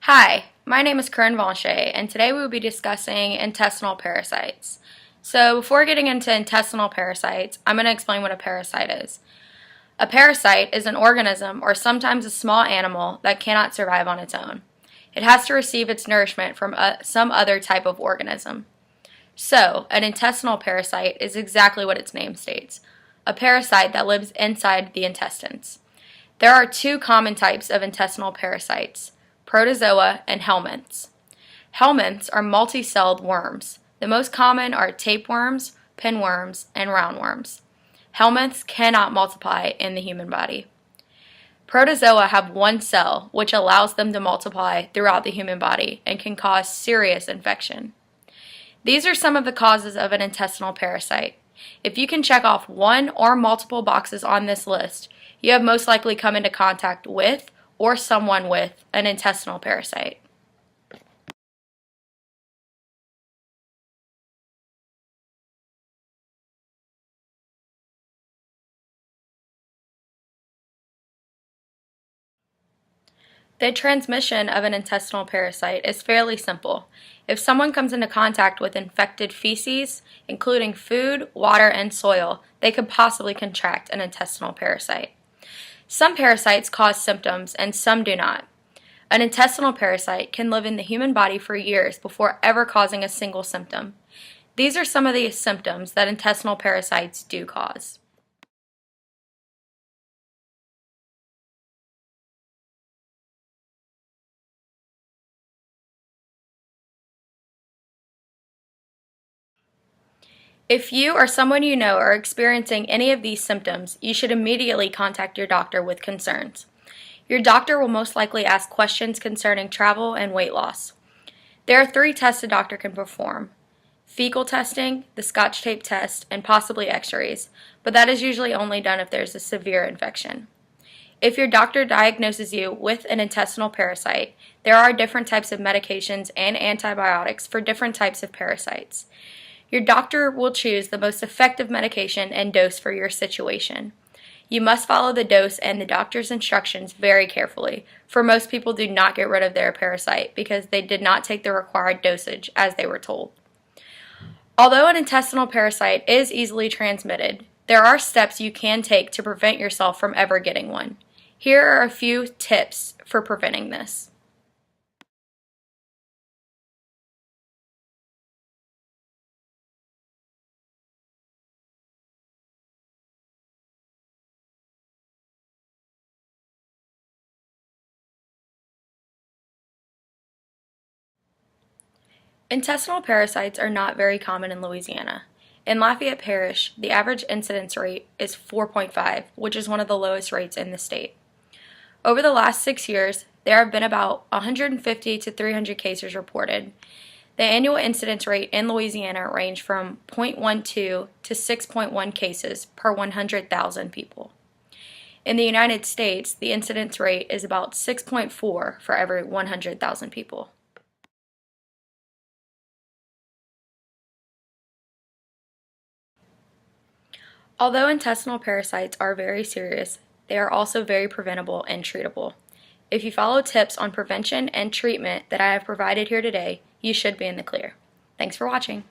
Hi, my name is Corinne Vanchet, and today we will be discussing intestinal parasites. So before getting into intestinal parasites, I'm going to explain what a parasite is. A parasite is an organism or sometimes a small animal that cannot survive on its own. It has to receive its nourishment from some other type of organism. So, an intestinal parasite is exactly what its name states, a parasite that lives inside the intestines. There are two common types of intestinal parasites, protozoa and helminths. Helminths are multi-celled worms. The most common are tapeworms, pinworms, and roundworms. Helminths cannot multiply in the human body. Protozoa have one cell, which allows them to multiply throughout the human body and can cause serious infection. These are some of the causes of an intestinal parasite. If you can check off one or multiple boxes on this list, you have most likely come into contact with or someone with an intestinal parasite. The transmission of an intestinal parasite is fairly simple. If someone comes into contact with infected feces, including food, water, and soil, they could possibly contract an intestinal parasite. Some parasites cause symptoms and some do not. An intestinal parasite can live in the human body for years before ever causing a single symptom. These are some of the symptoms that intestinal parasites do cause. If you or someone you know are experiencing any of these symptoms, you should immediately contact your doctor with concerns. Your doctor will most likely ask questions concerning travel and weight loss. There are 3 tests a doctor can perform: fecal testing, the Scotch tape test, and possibly x-rays, but that is usually only done if there's a severe infection. If your doctor diagnoses you with an intestinal parasite, there are different types of medications and antibiotics for different types of parasites. Your doctor will choose the most effective medication and dose for your situation. You must follow the dose and the doctor's instructions very carefully, for most people do not get rid of their parasite because they did not take the required dosage as they were told. Although an intestinal parasite is easily transmitted, there are steps you can take to prevent yourself from ever getting one. Here are a few tips for preventing this. Intestinal parasites are not very common in Louisiana. In Lafayette Parish, the average incidence rate is 4.5, which is one of the lowest rates in the state. Over the last 6 years, there have been about 150 to 300 cases reported. The annual incidence rate in Louisiana ranged from 0.12 to 6.1 cases per 100,000 people. In the United States, the incidence rate is about 6.4 for every 100,000 people. Although intestinal parasites are very serious, they are also very preventable and treatable. If you follow tips on prevention and treatment that I have provided here today, you should be in the clear. Thanks for watching.